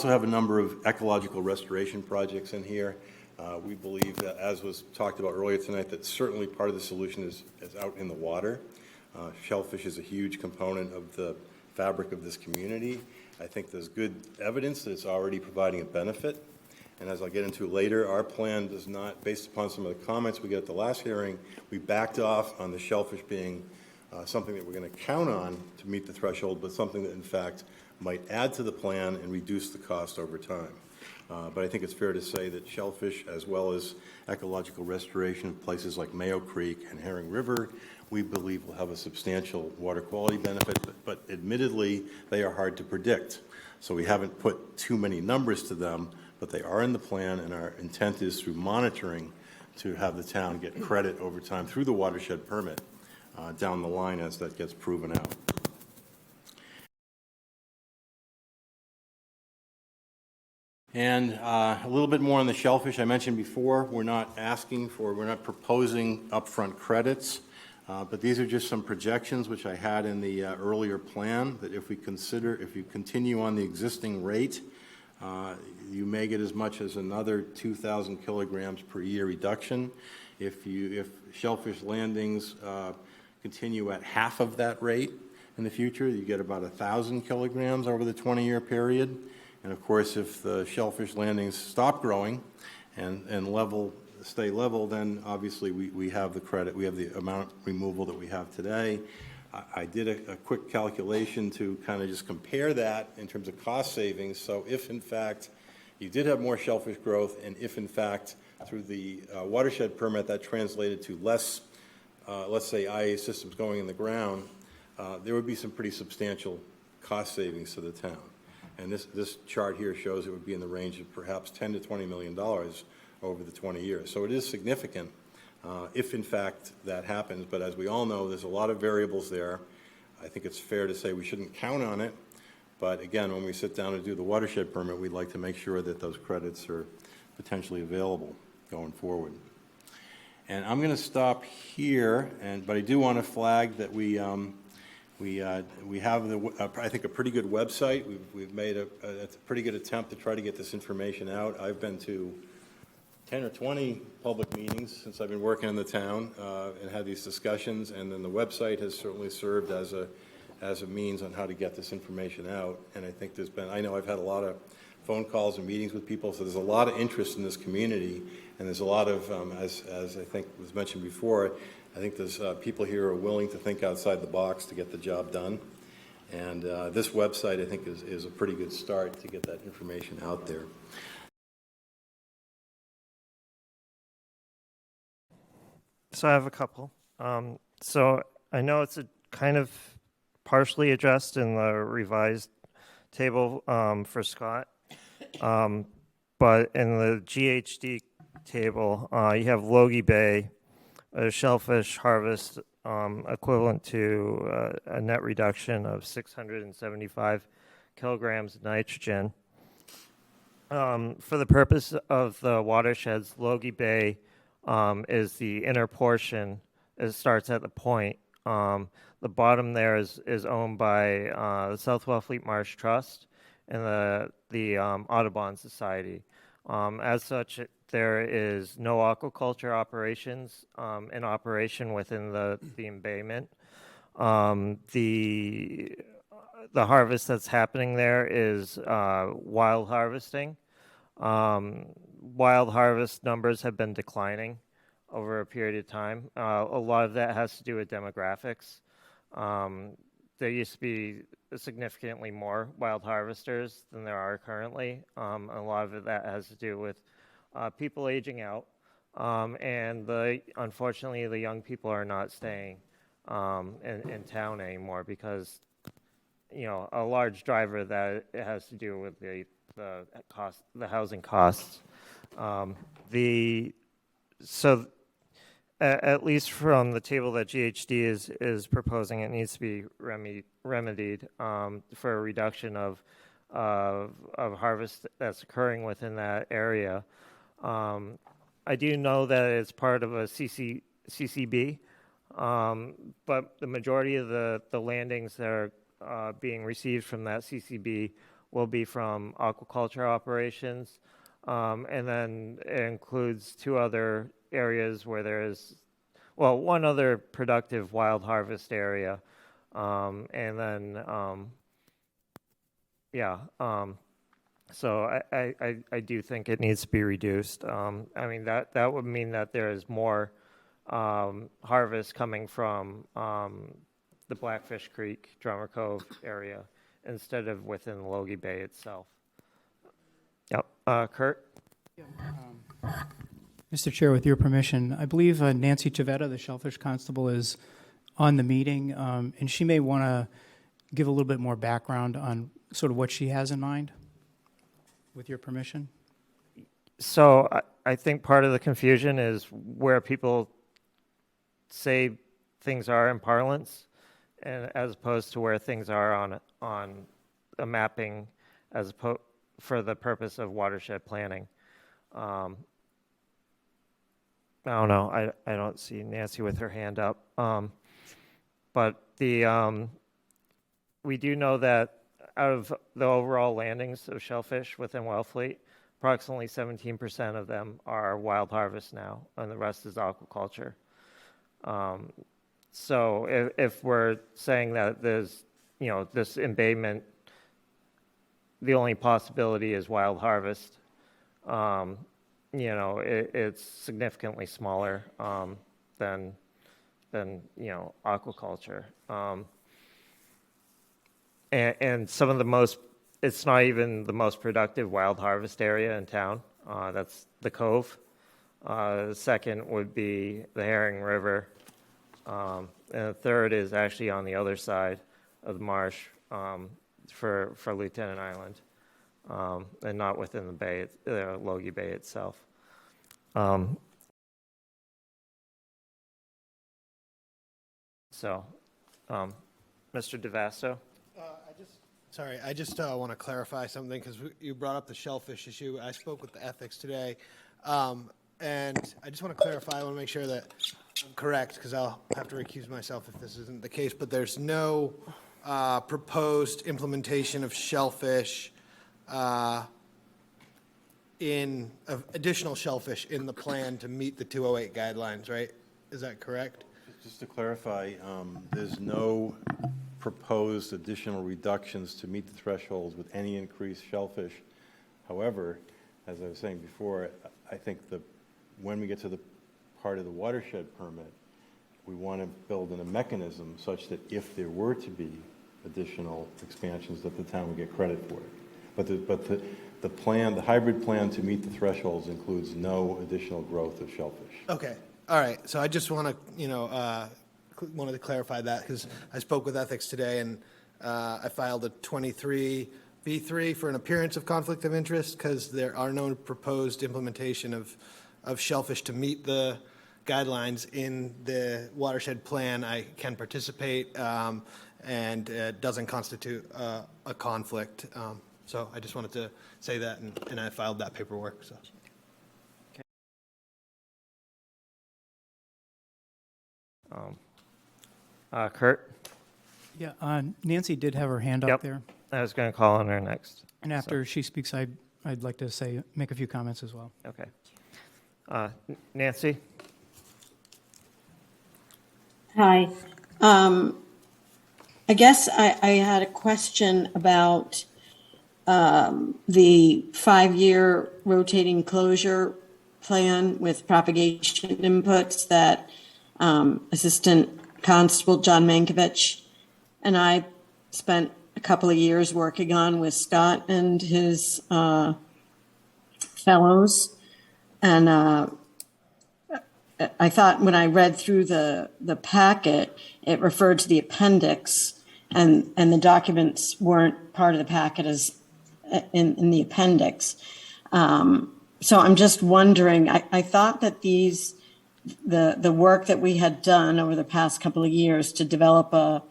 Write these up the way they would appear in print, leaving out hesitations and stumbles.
also have a number of ecological restoration projects in here. We believe that, as was talked about earlier tonight, that certainly part of the solution is out in the water. Shellfish is a huge component of the fabric of this community. I think there's good evidence that it's already providing a benefit. And as I'll get into later, our plan does not, based upon some of the comments we got at the last hearing, we backed off on the shellfish being something that we're going to count on to meet the threshold, but something that in fact might add to the plan and reduce the cost over time. But I think it's fair to say that shellfish, as well as ecological restoration of places like Mayo Creek and Herring River, we believe will have a substantial water quality benefit, but admittedly, they are hard to predict. So we haven't put too many numbers to them, but they are in the plan, and our intent is through monitoring to have the town get credit over time through the watershed permit down the line as that gets proven out. And a little bit more on the shellfish. I mentioned before, we're not proposing upfront credits, but these are just some projections which I had in the earlier plan, that if you continue on the existing rate, you may get as much as another 2,000 kilograms per year reduction. If shellfish landings continue at half of that rate in the future, you get about 1,000 kilograms over the 20-year period. And of course, if the shellfish landings stop growing and stay level, then obviously we have the credit, we have the amount removal that we have today. I did a quick calculation to kind of just compare that in terms of cost savings. So if in fact you did have more shellfish growth, and if in fact through the watershed permit that translated to less, let's say, IA systems going in the ground, there would be some pretty substantial cost savings to the town. And this chart here shows it would be in the range of perhaps $10 to $20 million over the 20 years. So it is significant if in fact that happens. But as we all know, there's a lot of variables there. I think it's fair to say we shouldn't count on it. But again, when we sit down to do the watershed permit, we'd like to make sure that those credits are potentially available going forward. And I'm going to stop here, but I do want to flag that we have, I think, a pretty good website. We've made a pretty good attempt to try to get this information out. I've been to 10 or 20 public meetings since I've been working in the town and had these discussions, and then the website has certainly served as a means on how to get this information out. And I think I know I've had a lot of phone calls and meetings with people, so there's a lot of interest in this community, and there's a lot of, as I think was mentioned before, I think there's people here who are willing to think outside the box to get the job done. And this website, I think, is a pretty good start to get that information out there. So I have a couple. So I know it's kind of partially addressed in the revised table for Scott, but in the GHD table, you have Loagy Bay, a shellfish harvest equivalent to a net reduction of 675 kilograms of nitrogen. For the purpose of the watersheds, Loagy Bay is the inner portion. It starts at the point. The bottom there is owned by the South Wellfleet Marsh Trust and the Audubon Society. As such, there is no aquaculture operations in operation within the embayment. The harvest that's happening there is wild harvesting. Wild harvest numbers have been declining over a period of time. A lot of that has to do with demographics. There used to be significantly more wild harvesters than there are currently. A lot of that has to do with people aging out, and unfortunately the young people are not staying in town anymore because, you know, a large driver of that it has to do with the housing costs. So at least from the table that GHD is proposing, it needs to be remedied for a reduction of harvest that's occurring within that area. I do know that it's part of a CCB, but the majority of the landings that are being received from that CCB will be from aquaculture operations. And then it includes 2 other areas where there is, well, 1 other productive wild harvest area. And then, yeah, so I do think it needs to be reduced. I mean, that would mean that there is more harvest coming from the Blackfish Creek, Drummer Cove area instead of within the Loagy Bay itself. Yep. Curt? Mr. Chair, with your permission, I believe Nancy Chavetta, the Shellfish Constable, is on the meeting, and she may want to give a little bit more background on sort of what she has in mind, with your permission. So I think part of the confusion is where people say things are in parlance, and as opposed to where things are on a mapping for the purpose of watershed planning. I don't know. I don't see Nancy with her hand up. But we do know that out of the overall landings of shellfish within Wellfleet, approximately 17% of them are wild harvest now, and the rest is aquaculture. So if we're saying that there's, this embayment, the only possibility is wild harvest, it's significantly smaller than aquaculture. And some of the most, it's not even the most productive wild harvest area in town. That's the Cove. The second would be the Herring River. And the third is actually on the other side of the marsh for Lieutenant Island, and not within the bay, Loagy Bay itself. Mr. DeVasto? I just want to clarify something because you brought up the shellfish issue. I spoke with the ethics today, and I just want to clarify. I want to make sure that I'm correct because I'll have to recuse myself if this isn't the case. But there's no proposed implementation of shellfish additional shellfish in the plan to meet the 208 guidelines, right? Is that correct? Just to clarify, there's no proposed additional reductions to meet the thresholds with any increased shellfish. However, as I was saying before, I think when we get to the part of the watershed permit, we want to build in a mechanism such that if there were to be additional expansions, that the town would get credit for it. But the plan, the hybrid plan to meet the thresholds includes no additional growth of shellfish. Okay. All right. So I just want to, wanted to clarify that because I spoke with ethics today and I filed a 23B3 for an appearance of conflict of interest because there are no proposed implementation of shellfish to meet the guidelines in the watershed plan. I can participate and it doesn't constitute a conflict. So I just wanted to say that and I filed that paperwork. So. Curt? Yeah, Nancy did have her hand up there. I was going to call on her next. And after she speaks, I'd like to make a few comments as well. Okay. Nancy? Hi. I guess I had a question about the 5-year rotating closure plan with propagation inputs that Assistant Constable John Mankiewicz and I spent a couple of years working on with Scott and his fellows. And I thought when I read through the packet, it referred to the appendix, and the documents weren't part of the packet as in the appendix. So I'm just wondering, I thought that the work that we had done over the past couple of years to develop a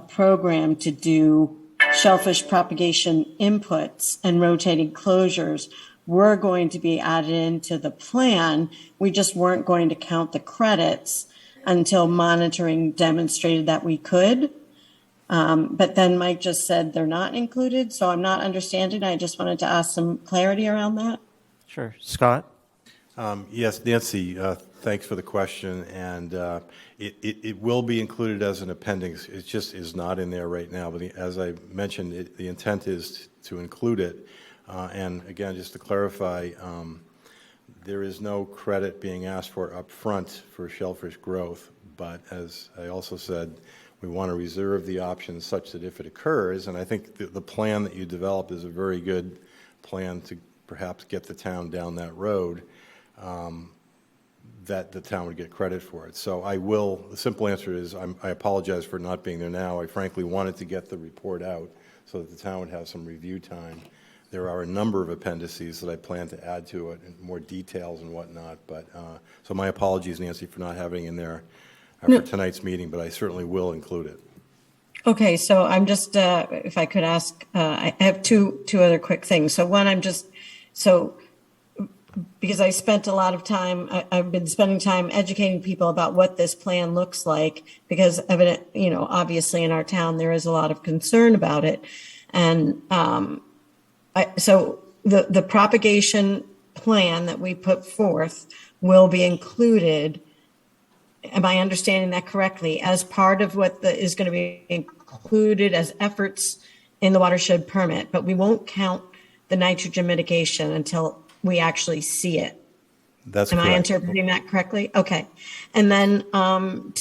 program to do shellfish propagation inputs and rotating closures were going to be added into the plan. We just weren't going to count the credits until monitoring demonstrated that we could. But then Mike just said they're not included, so I'm not understanding. I just wanted to ask some clarity around that. Sure. Scott? Yes, Nancy, thanks for the question, and it will be included as an appendix. It just is not in there right now, but as I mentioned, the intent is to include it. And again, just to clarify, there is no credit being asked for up front for shellfish growth, but as I also said, we want to reserve the option such that if it occurs, and I think the plan that you developed is a very good plan to perhaps get the town down that road, that the town would get credit for it. So the simple answer is I apologize for not being there now. I frankly wanted to get the report out so that the town would have some review time. There are a number of appendices that I plan to add to it and more details and whatnot. But so my apologies, Nancy, for not having it in there for tonight's meeting, but I certainly will include it. Okay, so I'm just, if I could ask, I have two other quick things. So one, because I spent a lot of time, I've been spending time educating people about what this plan looks like, because obviously in our town, there is a lot of concern about it. And so the propagation plan that we put forth will be included, am I understanding that correctly, as part of what is going to be included as efforts in the watershed permit, but we won't count the nitrogen mitigation until we actually see it. That's Am correct. I interpreting that correctly? Okay. And then and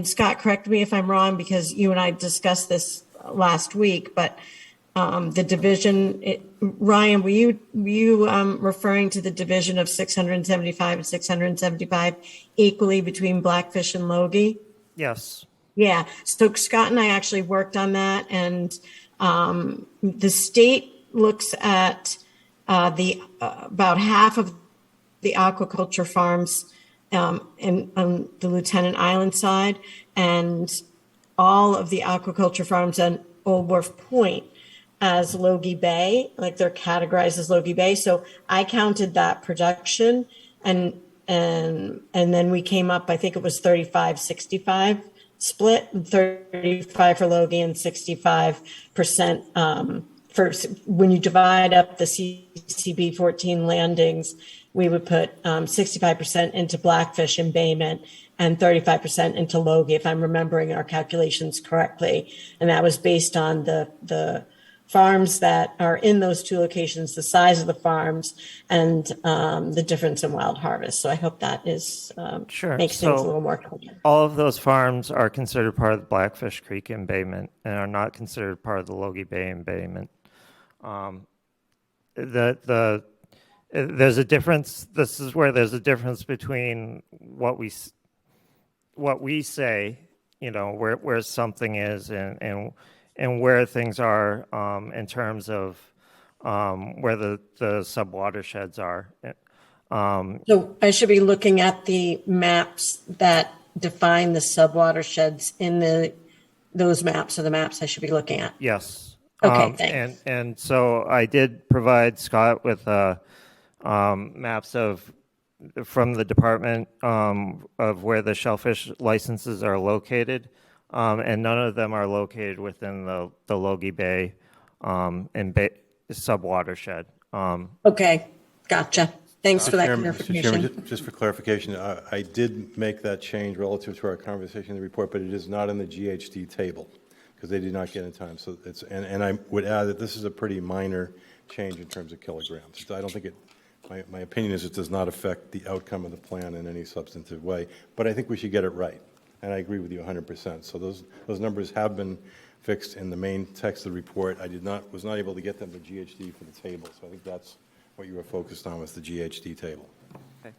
Scott, correct me if I'm wrong, because you and I discussed this last week, but the division, Ryan, were you referring to the division of 675 and 675 equally between Blackfish and Loagy? Yes. Yeah. So Scott and I actually worked on that, and the state looks at about half of the aquaculture farms on the Lieutenant Island side, and all of the aquaculture farms on Old Wharf Point as Loagy Bay, like they're categorized as Loagy Bay. So I counted that production, and then we came up, I think it was 35-65 split, 35 for Loagy and 65% for when you divide up the CCB 14 landings, we would put 65% into Blackfish embayment and 35% into Loagy, if I'm remembering our calculations correctly. And that was based on the farms that are in those two locations, the size of the farms, and the difference in wild harvest. So I hope that is Sure. makes things a little more clear. All of those farms are considered part of the Blackfish Creek embayment and are not considered part of the Loagy Bay embayment. There's a difference. This is where there's a difference between what we say, where something is and where things are in terms of where the subwatersheds are. So I should be looking at the maps that define the subwatersheds in those maps are the maps I should be looking at. Yes. Okay, thanks. And so I did provide Scott with maps from the department of where the shellfish licenses are located, and none of them are located within the Loagy Bay subwatershed. Okay, gotcha. Thanks for that Mr. clarification. Chairman, just for clarification, I did make that change relative to our conversation in the report, but it is not in the GHD table because they did not get in time. So it's and I would add that this is a pretty minor change in terms of kilograms. I don't think it. My opinion is it does not affect the outcome of the plan in any substantive way, but I think we should get it right, and I agree with you 100%. So those numbers have been fixed in the main text of the report. I was not able to get them to GHD for the table, so I think that's what you were focused on was the GHD table. Okay.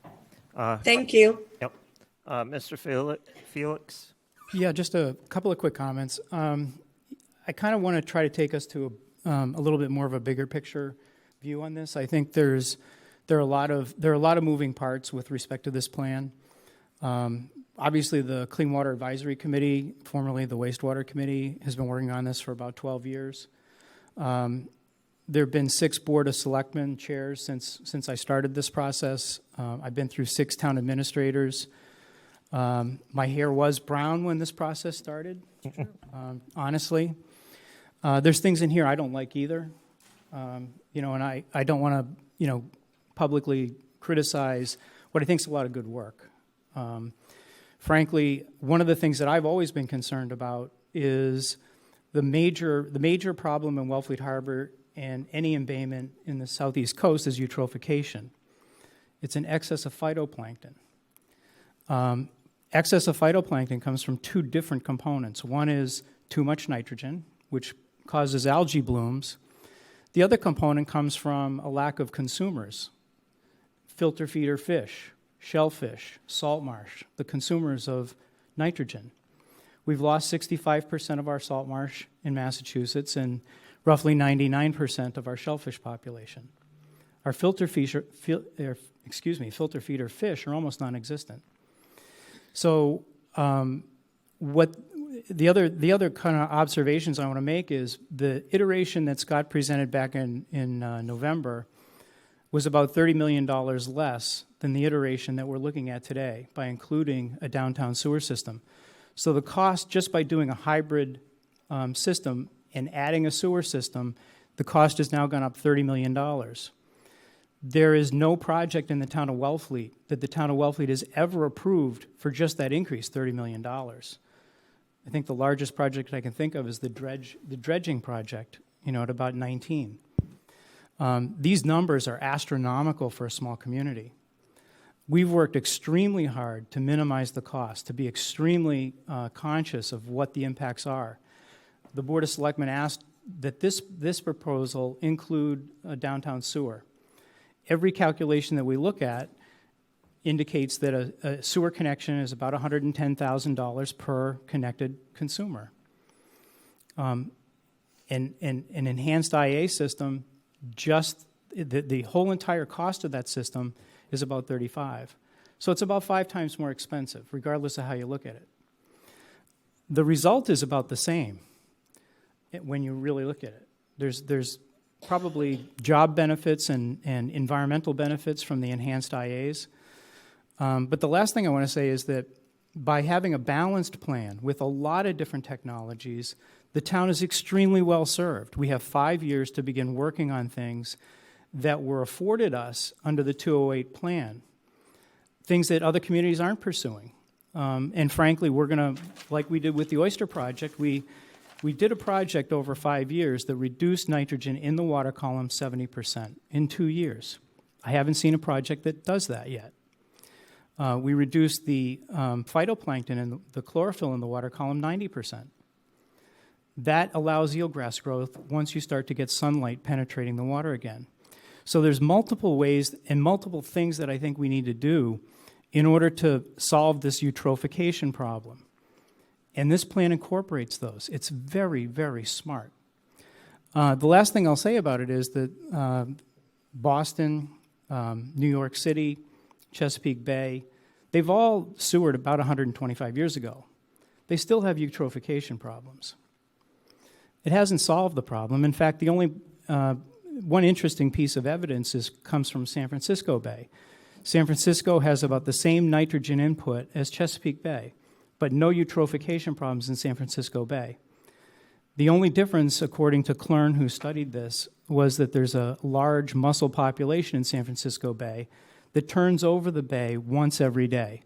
Thank you. Yep. Mr. Felix? Yeah, just a couple of quick comments. I kind of want to try to take us to a little bit more of a bigger picture view on this. I think there are a lot of moving parts with respect to this plan. Obviously, the Clean Water Advisory Committee, formerly the Wastewater Committee, has been working on this for about 12 years. There have been 6 Board of Selectmen chairs since I started this process. I've been through 6 town administrators. My hair was brown when this process started, honestly. There's things in here I don't like either, and I don't want to, publicly criticize what I think is a lot of good work. Frankly, one of the things that I've always been concerned about is the major problem in Wellfleet Harbor and any embayment in the southeast coast is eutrophication. It's an excess of phytoplankton. Excess of phytoplankton comes from two different components. One is too much nitrogen, which causes algae blooms. The other component comes from a lack of consumers. Filter feeder fish, shellfish, salt marsh, the consumers of nitrogen. We've lost 65% of our salt marsh in Massachusetts and roughly 99% of our shellfish population. Our filter feeder fish are almost non-existent. So what the other kind of observations I want to make is the iteration that Scott presented back in November was about $30 million less than the iteration that we're looking at today by including a downtown sewer system. So the cost just by doing a hybrid system and adding a sewer system, the cost has now gone up $30 million. There is no project in the town of Wellfleet that the town of Wellfleet has ever approved for just that increase, $30 million. I think the largest project I can think of is the dredging project, at about 19. These numbers are astronomical for a small community. We've worked extremely hard to minimize the cost, to be extremely conscious of what the impacts are. The Board of Selectmen asked that this proposal include a downtown sewer. Every calculation that we look at indicates that a sewer connection is about $110,000 per connected consumer. An enhanced IA system, just the whole entire cost of that system is about $35,000. So it's about 5 times more expensive, regardless of how you look at it. The result is about the same when you really look at it. There's probably job benefits and environmental benefits from the enhanced IAs. But the last thing I want to say is that by having a balanced plan with a lot of different technologies, the town is extremely well served. We have 5 years to begin working on things that were afforded us under the 208 plan, things that other communities aren't pursuing. And frankly, we're going to, like we did with the Oyster project, we did a project over 5 years that reduced nitrogen in the water column 70% in 2 years. I haven't seen a project that does that yet. We reduced the phytoplankton and the chlorophyll in the water column 90%. That allows eelgrass growth once you start to get sunlight penetrating the water again. So there's multiple ways and multiple things that I think we need to do in order to solve this eutrophication problem. And this plan incorporates those. It's very, very smart. The last thing I'll say about it is that Boston, New York City, Chesapeake Bay, they've all sewered about 125 years ago. They still have eutrophication problems. It hasn't solved the problem. In fact, the only one interesting piece of evidence comes from San Francisco Bay. San Francisco has about the same nitrogen input as Chesapeake Bay, but no eutrophication problems in San Francisco Bay. The only difference, according to Curt, who studied this, was that there's a large mussel population in San Francisco Bay that turns over the bay once every day.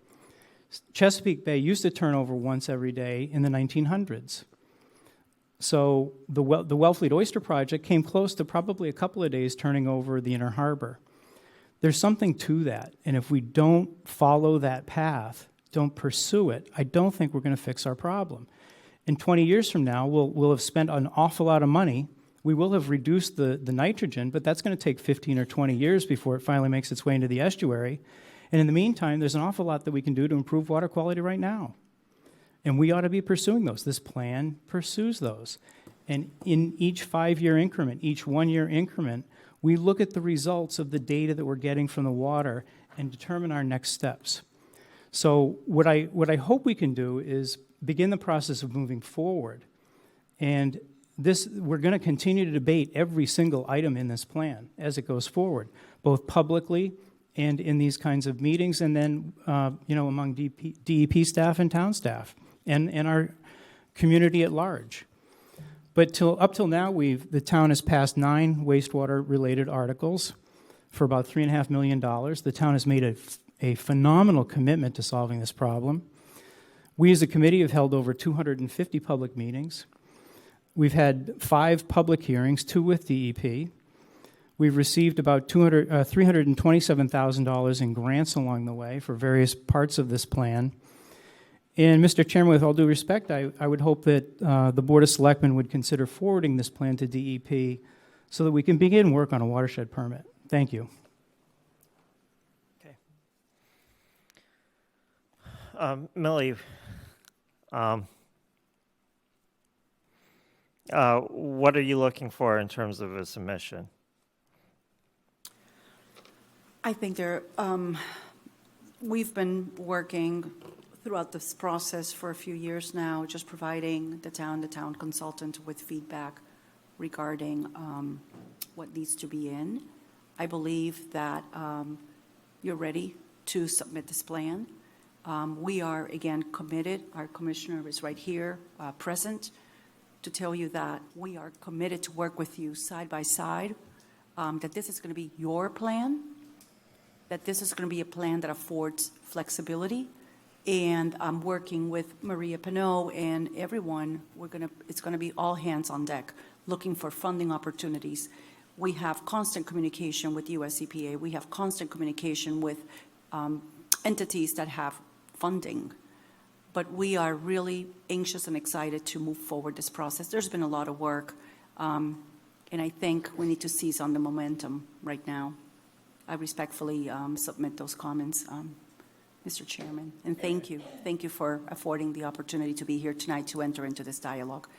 Chesapeake Bay used to turn over once every day in the 1900s. So the Wellfleet Oyster project came close to probably a couple of days turning over the inner harbor. There's something to that, and if we don't follow that path, don't pursue it, I don't think we're going to fix our problem. In 20 years from now, we'll have spent an awful lot of money. We will have reduced the nitrogen, but that's going to take 15 or 20 years before it finally makes its way into the estuary. And in the meantime, there's an awful lot that we can do to improve water quality right now. And we ought to be pursuing those. This plan pursues those. And in each 5-year increment, each 1-year increment, we look at the results of the data that we're getting from the water and determine our next steps. So what I hope we can do is begin the process of moving forward. And we're going to continue to debate every single item in this plan as it goes forward, both publicly and in these kinds of meetings, and then, among DEP staff and town staff, and our community at large. But up till now, the town has passed 9 wastewater-related articles for about $3.5 million. The town has made a phenomenal commitment to solving this problem. We as a committee have held over 250 public meetings. We've had 5 public hearings, 2 with DEP. We've received about $327,000 in grants along the way for various parts of this plan. And Mr. Chairman, with all due respect, I would hope that the Board of Selectmen would consider forwarding this plan to DEP so that we can begin work on a watershed permit. Thank you. Okay. Millie, what are you looking for in terms of a submission? I think we've been working throughout this process for a few years now, just providing the town consultant with feedback regarding what needs to be in. I believe that you're ready to submit this plan. We are, again, committed. Our commissioner is right here, present, to tell you that we are committed to work with you side by side, that this is going to be your plan, that this is going to be a plan that affords flexibility. And I'm working with Maria Pinot and everyone. It's going to be all hands on deck, looking for funding opportunities. We have constant communication with US EPA. We have constant communication with entities that have funding. But we are really anxious and excited to move forward this process. There's been a lot of work, and I think we need to seize on the momentum right now. I respectfully submit those comments, Mr. Chairman, and thank you. Thank you for affording the opportunity to be here tonight to enter into this dialogue.